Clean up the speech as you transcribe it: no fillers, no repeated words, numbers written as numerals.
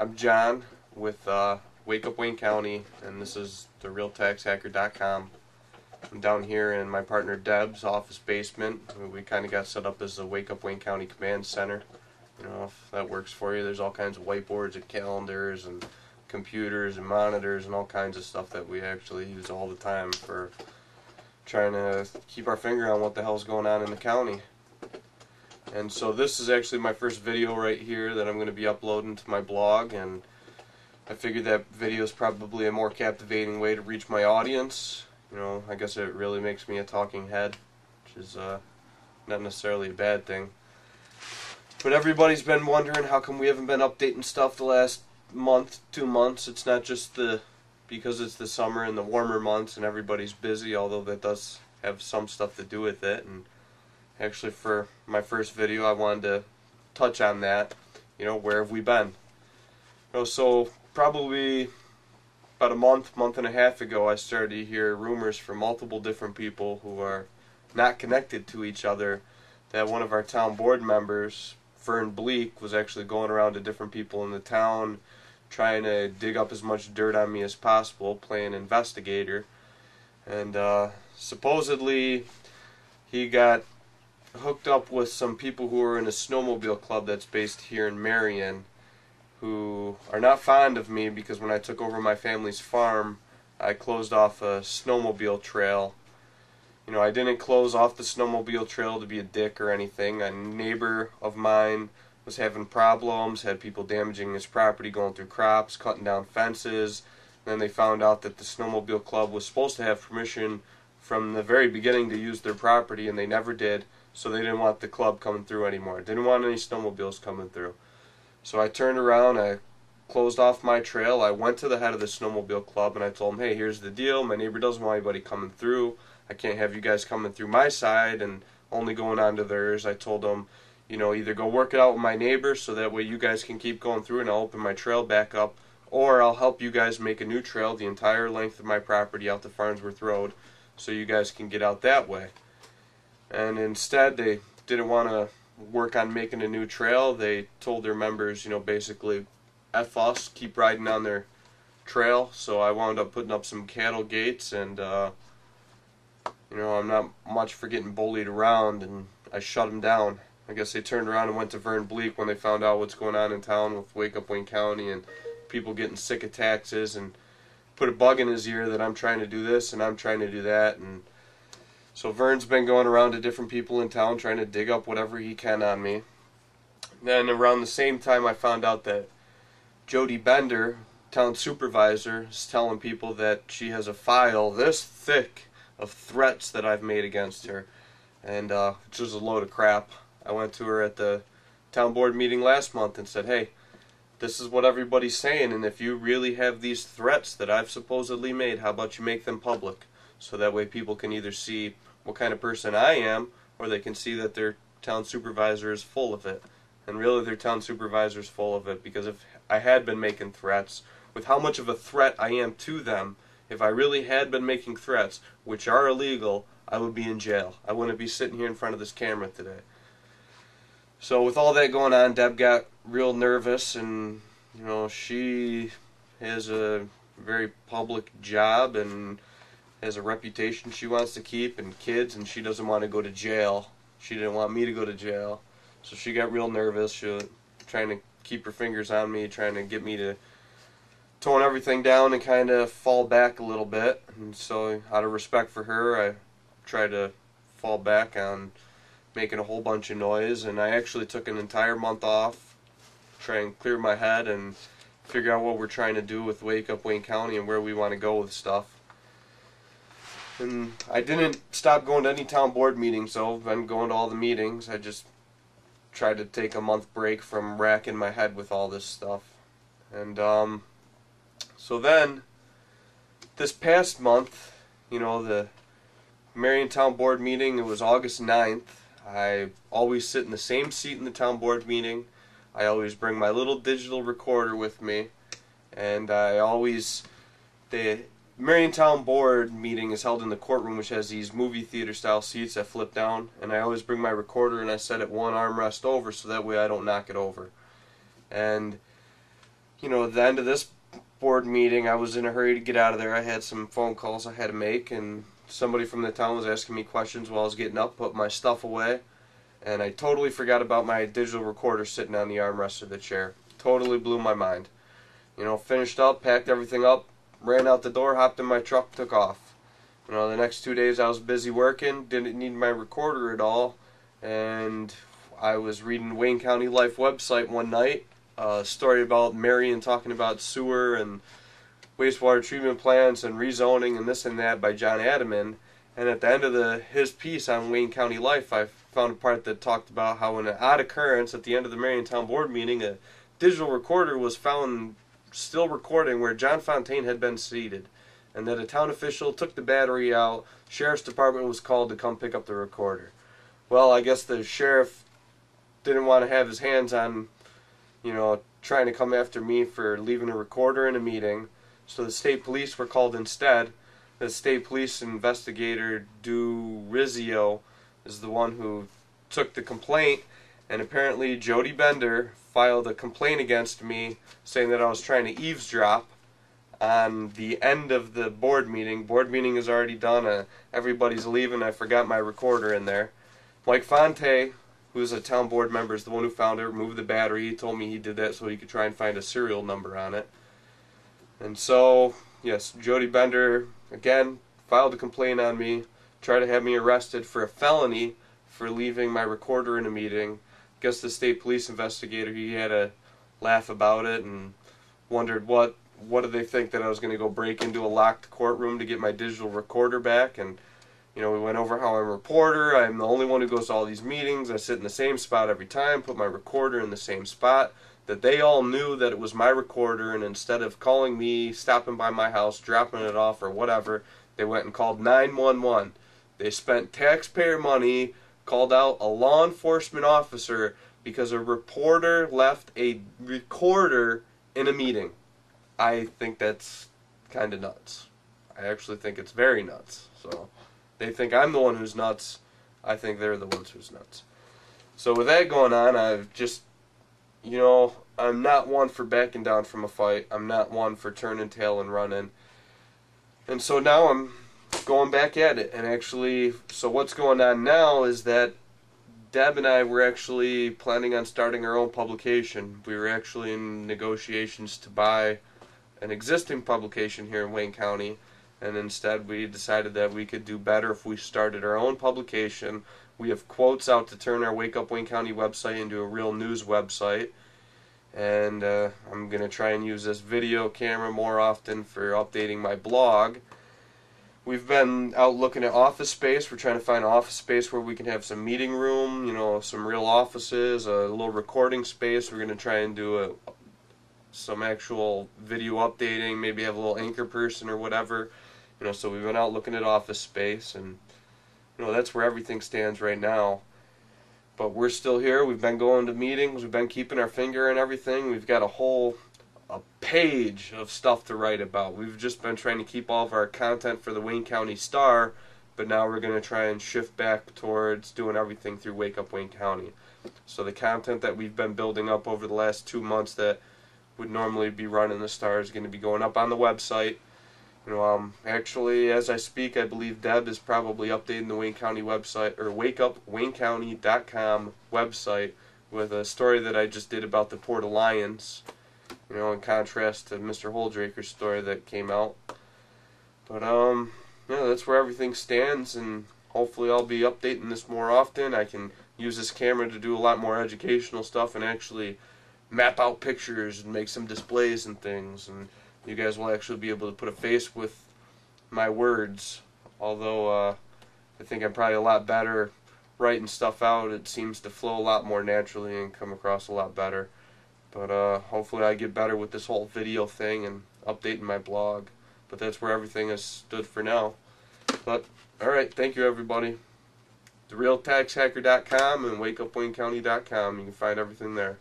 I'm John with Wake Up Wayne County, and this is therealtaxhacker.com. I'm down here in my partner Deb's office basement. We kind of got set up as the Wake Up Wayne County Command Center. You know, if that works for you, there's all kinds of whiteboards and calendars and computers and monitors and all kinds of stuff that we actually use all the time for trying to keep our finger on what the hell's going on in the county. And so this is actually my first video right here that I'm going to be uploading to my blog, and I figured that video is probably a more captivating way to reach my audience. You know, I guess it really makes me a talking head, which is not necessarily a bad thing. But everybody's been wondering how come we haven't been updating stuff the last month, 2 months. It's not just because it's the summer and the warmer months and everybody's busy, although that does have some stuff to do with it. And actually, for my first video, I wanted to touch on that. You know, where have we been? You know, so probably about a month and a half ago, I started to hear rumors from multiple different people who are not connected to each other that one of our town board members, Vern Bleak, was actually going around to different people in the town trying to dig up as much dirt on me as possible, playing investigator. And supposedly he got hooked up with some people who are in a snowmobile club that's based here in Marion, who are not fond of me because when I took over my family's farm, I closed off a snowmobile trail. You know, I didn't close off the snowmobile trail to be a dick or anything. A neighbor of mine was having problems, had people damaging his property, going through crops, cutting down fences. Then they found out that the snowmobile club was supposed to have permission from the very beginning to use their property, and they never did. So they didn't want the club coming through anymore. Didn't want any snowmobiles coming through. So I turned around, I closed off my trail, I went to the head of the snowmobile club and I told him, hey, here's the deal, my neighbor doesn't want anybody coming through. I can't have you guys coming through my side and only going onto theirs. I told them, you know, either go work it out with my neighbor so that way you guys can keep going through and I'll open my trail back up, or I'll help you guys make a new trail the entire length of my property out to Farnsworth Road so you guys can get out that way. And instead, they didn't want to work on making a new trail. They told their members, you know, basically, F us, keep riding on their trail. So I wound up putting up some cattle gates, and, you know, I'm not much for getting bullied around, and I shut them down. I guess they turned around and went to Vern Bleak when they found out what's going on in town with Wake Up Wayne County and people getting sick of taxes, and put a bug in his ear that I'm trying to do this and I'm trying to do that. And so Vern's been going around to different people in town trying to dig up whatever he can on me. Then around the same time I found out that Jody Bender, town supervisor, is telling people that she has a file this thick of threats that I've made against her. And which is a load of crap. I went to her at the town board meeting last month and said, hey, this is what everybody's saying, and if you really have these threats that I've supposedly made, how about you make them public? So that way people can either see what kind of person I am, or they can see that their town supervisor is full of it. And really their town supervisor is full of it, because if I had been making threats, with how much of a threat I am to them, if I really had been making threats, which are illegal, I would be in jail. I wouldn't be sitting here in front of this camera today. So with all that going on, Deb got real nervous, and, you know, she has a very public job and has a reputation she wants to keep and kids, and she doesn't want to go to jail. She didn't want me to go to jail. So she got real nervous. She was trying to keep her fingers on me, trying to get me to tone everything down and kind of fall back a little bit. And so out of respect for her, I tried to fall back on making a whole bunch of noise, and I actually took an entire month off, try and clear my head and figure out what we're trying to do with Wake Up Wayne County and where we want to go with stuff. And I didn't stop going to any town board meetings, so I've been going to all the meetings. I just tried to take a month break from racking my head with all this stuff. And so then, this past month, you know, the Marion Town Board meeting, it was August 9th. I always sit in the same seat in the town board meeting. I always bring my little digital recorder with me, and the Marion Town Board meeting is held in the courtroom, which has these movie theater style seats that flip down, and I always bring my recorder and I set it one armrest over so that way I don't knock it over. And at the end of this board meeting, I was in a hurry to get out of there. I had some phone calls I had to make, and somebody from the town was asking me questions while I was getting up, put my stuff away, and I totally forgot about my digital recorder sitting on the armrest of the chair. Totally blew my mind. Finished up, packed everything up, ran out the door, hopped in my truck, took off. The next 2 days I was busy working, didn't need my recorder at all, and I was reading Wayne County Life website one night, a story about Marion talking about sewer and wastewater treatment plants and rezoning and this and that by John Adaman. And at the end of his piece on Wayne County Life, I found a part that talked about how in an odd occurrence at the end of the Marion Town Board meeting, a digital recorder was found still recording where John Fontaine had been seated, and that a town official took the battery out. Sheriff's Department was called to come pick up the recorder. Well, I guess the sheriff didn't want to have his hands on, trying to come after me for leaving a recorder in a meeting, so the state police were called instead. The state police investigator, Du Rizzio, is the one who took the complaint, and apparently Jody Bender filed a complaint against me saying that I was trying to eavesdrop on the end of the board meeting. Board meeting is already done. Everybody's leaving. I forgot my recorder in there. Mike Fonte, who's a town board member, is the one who found it, removed the battery. He told me he did that so he could try and find a serial number on it. And so, yes, Jody Bender, again, filed a complaint on me, tried to have me arrested for a felony for leaving my recorder in a meeting. I guess the state police investigator, he had a laugh about it and wondered what did they think, that I was going to go break into a locked courtroom to get my digital recorder back. And we went over how I'm a reporter. I'm the only one who goes to all these meetings. I sit in the same spot every time, put my recorder in the same spot. That they all knew that it was my recorder, and instead of calling me, stopping by my house, dropping it off or whatever, they went and called 911. They spent taxpayer money, called out a law enforcement officer because a reporter left a recorder in a meeting. I think that's kind of nuts. I actually think it's very nuts. So they think I'm the one who's nuts. I think they're the ones who's nuts. So with that going on, I've just, I'm not one for backing down from a fight. I'm not one for turning tail and running. And so now I'm going back at it. And actually, so what's going on now is that Deb and I were actually planning on starting our own publication. We were actually in negotiations to buy an existing publication here in Wayne County, and instead we decided that we could do better if we started our own publication. We have quotes out to turn our Wake Up Wayne County website into a real news website, and I'm going to try and use this video camera more often for updating my blog. We've been out looking at office space. We're trying to find office space where we can have some meeting room, some real offices, a little recording space. We're going to try and do some actual video updating, maybe have a little anchor person or whatever. So we've been out looking at office space, and that's where everything stands right now. But we're still here. We've been going to meetings. We've been keeping our finger in everything. We've got a page of stuff to write about. We've just been trying to keep all of our content for the Wayne County Star, but now we're going to try and shift back towards doing everything through Wake Up Wayne County. So the content that we've been building up over the last 2 months that would normally be running the Star is going to be going up on the website. Actually, as I speak, I believe Deb is probably updating the Wayne County website, or wakeupwaynecounty.com website, with a story that I just did about the Port Alliance, in contrast to Mr. Holdraker's story that came out. But, that's where everything stands, and hopefully I'll be updating this more often. I can use this camera to do a lot more educational stuff and actually map out pictures and make some displays and things, and you guys will actually be able to put a face with my words. Although I think I'm probably a lot better writing stuff out. It seems to flow a lot more naturally and come across a lot better. But hopefully I get better with this whole video thing and updating my blog. But that's where everything has stood for now. But alright, thank you everybody. TheRealTaxHacker.com and WakeUpWayneCounty.com. You can find everything there.